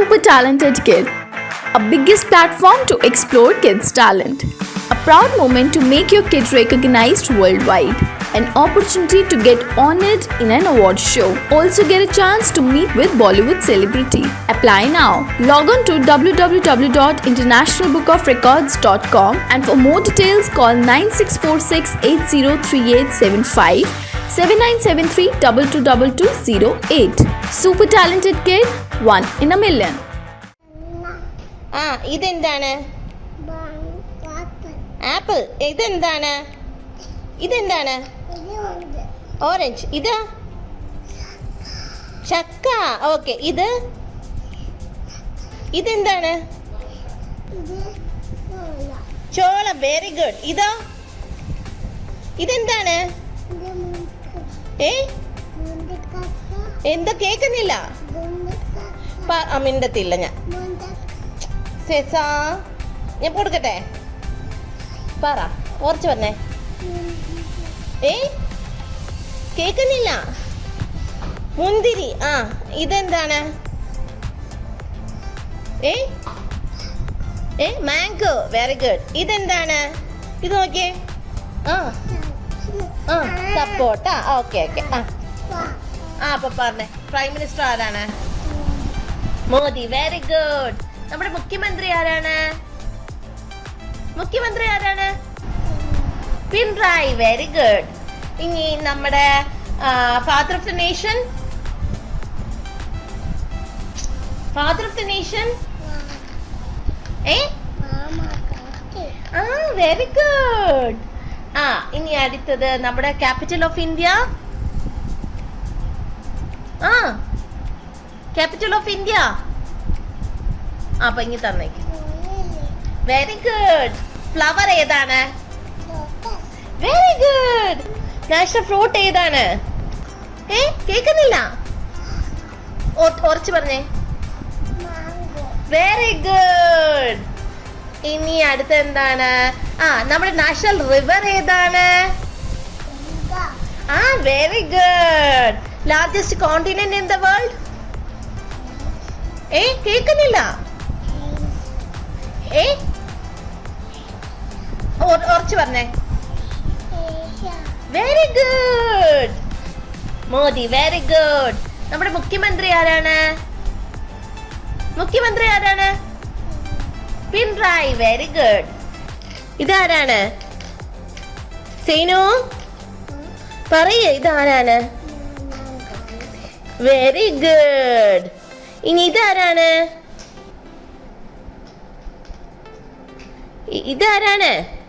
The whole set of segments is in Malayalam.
Super Talented Kid, a biggest platform to explore kids' talent. A proud moment to make your kid recognized worldwide. An opportunity to get honored in an award show. Also get a chance to meet with Bollywood celebrity. Apply now. Log on to www.internationalbookofrecords.com and for more details call 9646803875 7973222208. Super Talented Kid, one in a million. ഇതെന്താണ്? ആപ്പിൾ. ഇതെന്താണ്? ഇതെന്താണ്? ഓറഞ്ച്. ഇതാ ചക്ക. ഓക്കെ. ഇതെന്താണ്? ചോളം. Very good. ഇതെന്താണ്? എന്താ കേൾക്കുന്നില്ല? മിണ്ടത്തില്ല ഞാൻ കൊടുക്കട്ടെ? പറ, ഓർച്ച് പറഞ്ഞേ. കേക്കുന്നില്ല. മുന്തിരി. ഇതെന്താണ്? മാംഗോ. Very good. ഇതെന്താണ്? ഇത് നോക്കിയേ. സപ്പോട്ട. ഓക്കെ. അപ്പൊ പറഞ്ഞേ, പ്രൈം മിനിസ്റ്റർ ആരാണ്? മോദി. Very good. നമ്മുടെ മുഖ്യമന്ത്രി ആരാണ്? പിണറായി. Very good. ഇനി നമ്മുടെ father of the nation? Very good. ഇനി അടുത്തത് നമ്മുടെ capital of India? Capital of India. അപ്പൊ ഇനി തന്നേക്ക്. Very good. ഫ്ലവർ ഏതാണ്? Very good. നാഷണൽ ഫ്രൂട്ട് ഏതാണ്? കേക്കുന്നില്ല. ഉറച്ചു പറഞ്ഞേ. Very good. ഇനി അടുത്ത എന്താണ്? നമ്മുടെ നാഷണൽ റിവർ ഏതാണ്? Very good. Largest continent in the world? കേക്കുന്നില്ല. ഉറച്ചു പറഞ്ഞേ. Very good. Modi. Very good. നമ്മുടെ മുഖ്യമന്ത്രി ആരാണ്? പിണറായി. Very good. ഇതാരാണ്? സേനു പറയേ, ഇതാരാണ്? Very good. ഇനി ഇതാരാണ്?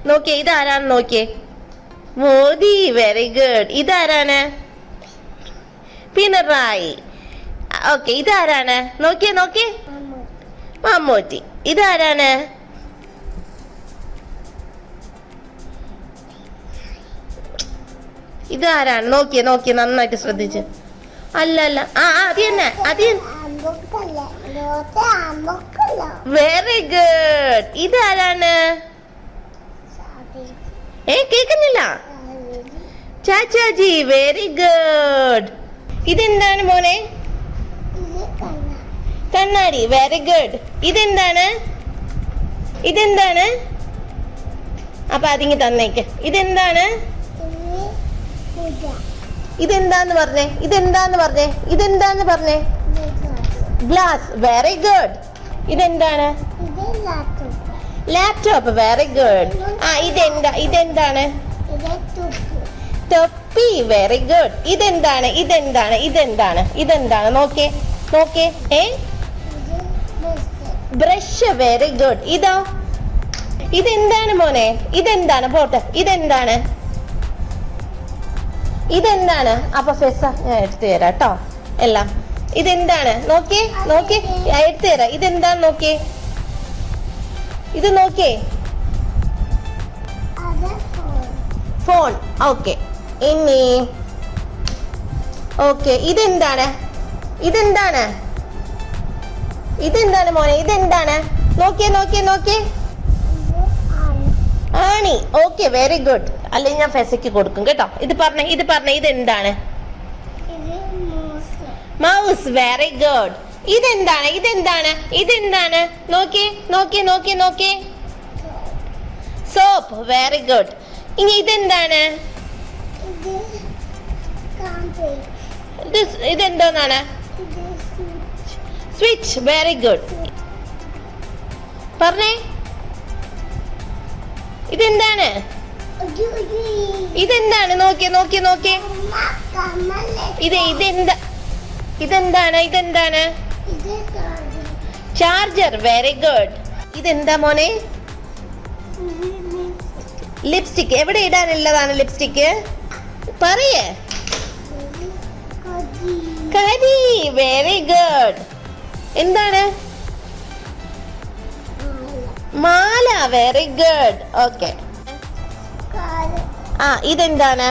നോക്കിയേ. ഇതാരാണ് നോക്കിയേ. മോദി. Very good. ഇതാരാണ്? പിണറായി. ഓക്കെ. ഇതാരാണ്? നോക്കിയേ. മമ്മൂട്ടി. ഇതാരാണ്? നോക്കിയേ നന്നായിട്ട് ശ്രദ്ധിച്ച്. അല്ല. അത് തന്നെ. Very good. ഇതാരാണ്? കേക്കുന്നില്ല. ചാച്ചാജി. Very good. ഇതെന്താണ് മോനെ? കണ്ണാടി. Very good. ഇതെന്താണ്? അപ്പൊ അതിങ്ങി തന്നേക്ക്. ഇതെന്താണ്? ഇതെന്താന്ന് പറഞ്ഞേ. ഗ്ലാസ്. Very good. ഇതെന്താണ്? ലാപ്ടോപ്പ്. Very good. ഇതെന്താണ്? തൊപ്പി. Very good. ഇതെന്താണ്? നോക്കേ. ബ്രഷ്. Very good. ഇതെന്താണ് മോനെ? പോട്ടെ. ഇതെന്താണ്? അപ്പൊ ഫെസ ഞാൻ എടുത്തു തരാം കേട്ടോ എല്ലാം. ഇതെന്താണ്? നോക്കിയേ. എടുത്തു തരാം. ഇതെന്താന്ന് നോക്കിയേ. ഫോൺ. ഓക്കെ. ഇനി ഓക്കെ. ഇതെന്താണ് മോനെ? നോക്കിയേ. ആണി. ഓക്കെ. Very good. അല്ലെങ്കിൽ ഞാൻ ഫെസയ്ക്ക് കൊടുക്കും കേട്ടോ. ഇത് പറഞ്ഞേ. ഇതെന്താണ്? മൗസ്. Very good. ഇതെന്താണ് ഇതെന്താണ് ഇതെന്താണ് നോക്കി നോക്കി നോക്കി നോക്കി സോപ്പ് വെരി ഗുഡ് ഇനി ഇതെന്താണ് ഇതെന്തോന്നാണ് സ്വിച്ച് വെരി ഗുഡ് പറഞ്ഞേ ഇതെന്താണ് ഇതെന്താണ് നോക്കി നോക്കി നോക്കി ഇതെന്താണ് ഇതെന്താണ് ചാർജർ വെരി ഗുഡ് ഇതെന്താ മോനെ ലിപ്സ്റ്റിക് എവിടെ ഇടാനുള്ളതാണ് ലിപ്സ്റ്റിക് പറയേ കരി വെരി ഗുഡ് എന്താണ് മാല വെരി ഗുഡ് ഓക്കെ ആ ഇതെന്താണ്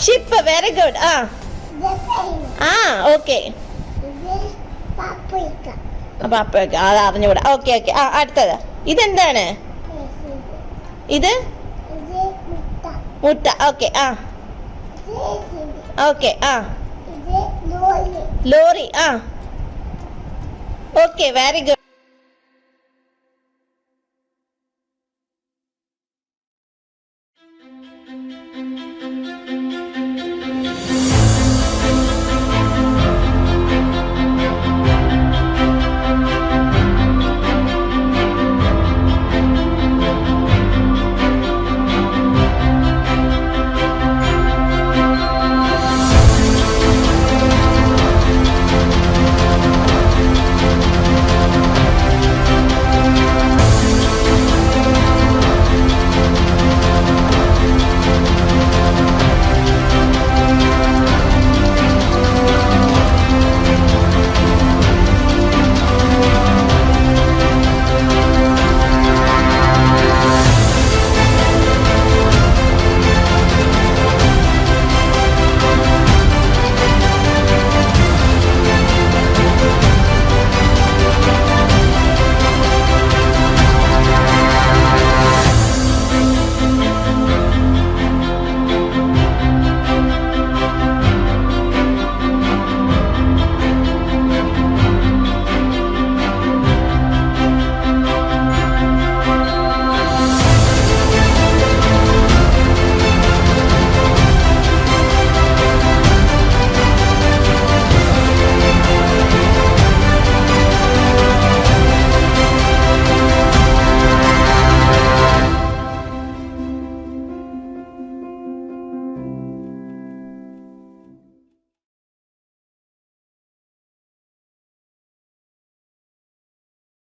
ഷിപ്പ് വെരി ഗുഡ് ആ ഓക്കെ പാപ്പയ്ക്ക അത് അറിഞ്ഞുകൂടാ ഓക്കെ ഓക്കെ ആ അടുത്തത് ഇതെന്താണ് ഇത് മുട്ട ഓക്കെ ആ ഓക്കെ ആ ലോറി ആ ഓക്കെ വെരി ഗുഡ്